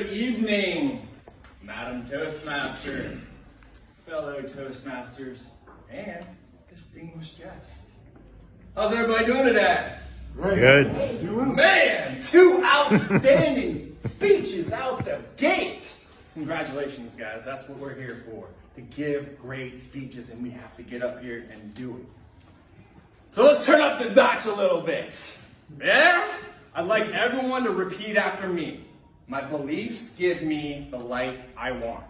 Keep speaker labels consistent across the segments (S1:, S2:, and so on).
S1: Good evening, Madam Toastmaster, fellow Toastmasters, and distinguished guests. How's everybody doing today?
S2: Good.
S1: Man, two outstanding speeches out the gate. Congratulations, guys. That's what we're here for, to give great speeches, and we have to get up here and do it. So let's turn up the notch a little bit. Yeah? I'd like everyone to repeat after me. My beliefs give me the life I want.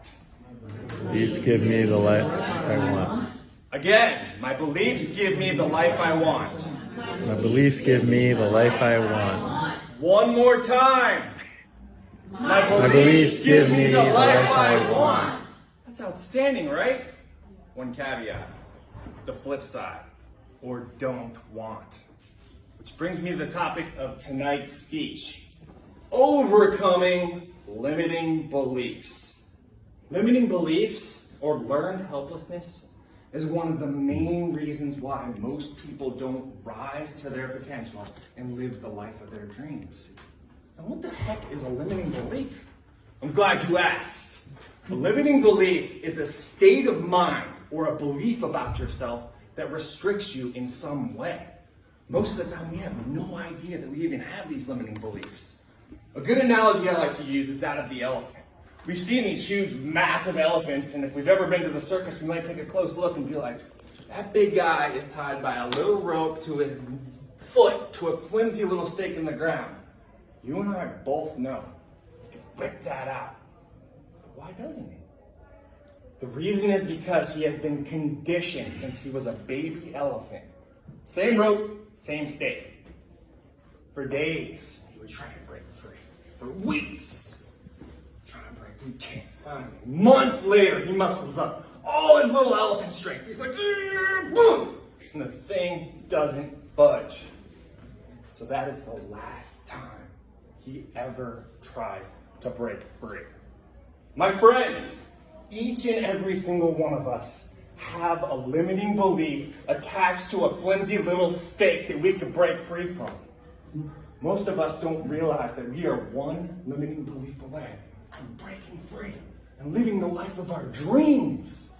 S2: Please give me the life I want.
S1: Again, my beliefs give me the life I want.
S2: My beliefs give me the life I want.
S1: One more time. My beliefs give me the life I want. That's outstanding, right? One caveat. The flip side. Or don't want. Which brings me to the topic of tonight's speech. Overcoming limiting beliefs. Limiting beliefs or learned helplessness is one of the main reasons why most people don't rise to their potential and live the life of their dreams. And what the heck is a limiting belief? I'm glad you asked. A limiting belief is a state of mind or a belief about yourself that restricts you in some way. Most of the time we have no idea that we even have these limiting beliefs. A good analogy I like to use is that of the elephant. We've seen these huge, massive elephants, and if we've ever been to the circus, we might take a close look and be like, that big guy is tied by a little rope to his foot to a flimsy little stake in the ground. You and I both know he can rip that out. But why doesn't he? The reason is because he has been conditioned since he was a baby elephant. Same rope, same stake. For days, he would try to break free. For weeks, trying to break free, can't find it. Months later, he muscles up all his little elephant strength. He's like, boom! And the thing doesn't budge. So that is the last time he ever tries to break free. My friends, each and every single one of us have a limiting belief attached to a flimsy little stake that we could break free from. Most of us don't realize that we are one limiting belief away from breaking free and living the life of our dreams.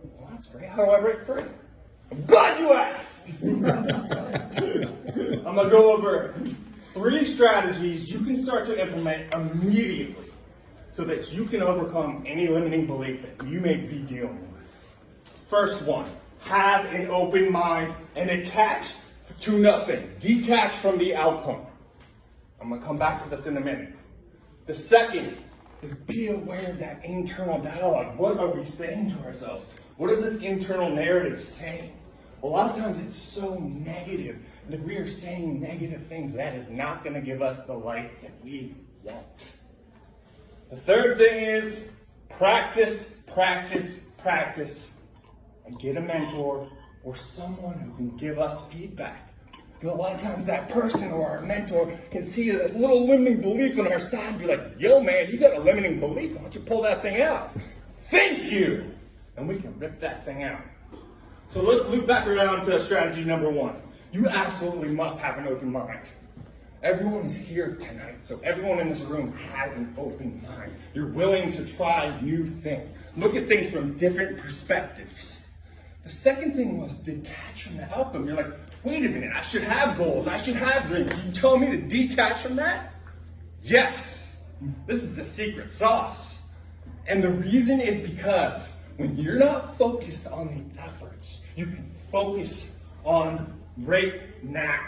S1: Well, that's great. How do I break free? I'm glad you asked. I'm gonna go over 3 strategies you can start to implement immediately so that you can overcome any limiting belief that you may be dealing with. First one, have an open mind and attach to nothing. Detach from the outcome. I'm going to come back to this in a minute. The second is be aware of that internal dialogue. What are we saying to ourselves? What is this internal narrative saying? A lot of times it's so negative. And if we are saying negative things, that is not going to give us the life that we want. The third thing is practice, practice, practice, and get a mentor or someone who can give us feedback. Because a lot of times that person or our mentor can see this little limiting belief on our side and be like, yo man, you got a limiting belief, why don't you pull that thing out? Thank you! And we can rip that thing out. So let's loop back around to strategy number 1. You absolutely must have an open mind. Everyone is here tonight, so everyone in this room has an open mind. You're willing to try new things. Look at things from different perspectives. The second thing was detach from the outcome. You're like, wait a minute, I should have goals, I should have dreams. You telling me to detach from that? Yes, this is the secret sauce. And the reason is because when you're not focused on the efforts, you can focus on right now.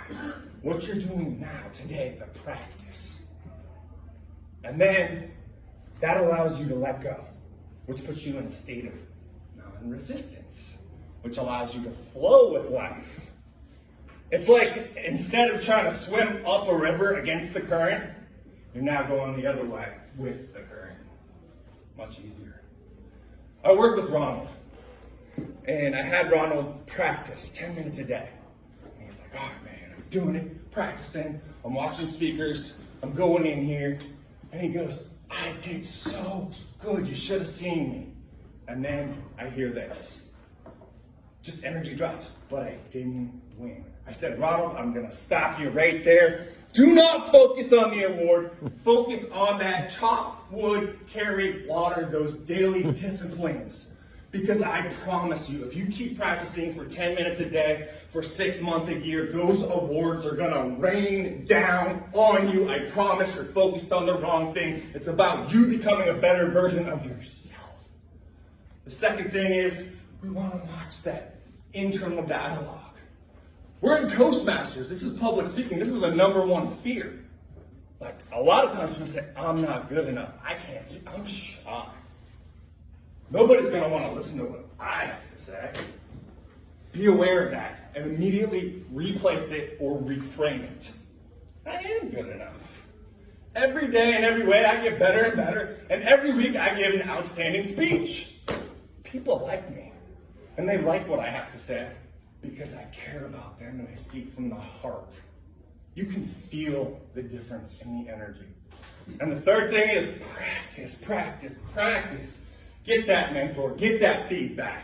S1: What you're doing now, today, the practice. And then that allows you to let go, which puts you in a state of non-resistance, which allows you to flow with life. It's like instead of trying to swim up a river against the current, you're now going the other way with the current. Much easier. I work with Ronald, and I had Ronald practice 10 minutes a day. And he's like, all right, man, I'm doing it, practicing, I'm watching speakers, I'm going in here. And he goes, I did so good, you should have seen me. And then I hear this. just energy drops. But I didn't win. I said, Ronald, I'm going to stop you right there. Do not focus on the award. Focus on that chop wood, carry water, those daily disciplines. Because I promise you, if you keep practicing for 10 minutes a day, for 6 months, a year, those awards are going to rain down on you. I promise. You're focused on the wrong thing. It's about you becoming a better version of yourself. The second thing is, we want to watch that internal dialogue. We're in Toastmasters. This is public speaking. This is the number one fear. Like, a lot of times people say, I'm not good enough. I can't see. I'm shy. Nobody's going to want to listen to what I have to say. Be aware of that and immediately replace it or reframe it. I am good enough. Every day and every way I get better and better, and every week I give an outstanding speech. People like me, and they like what I have to say because I care about them and I speak from the heart. You can feel the difference in the energy. And the third thing is practice, practice, practice. Get that mentor, get that feedback.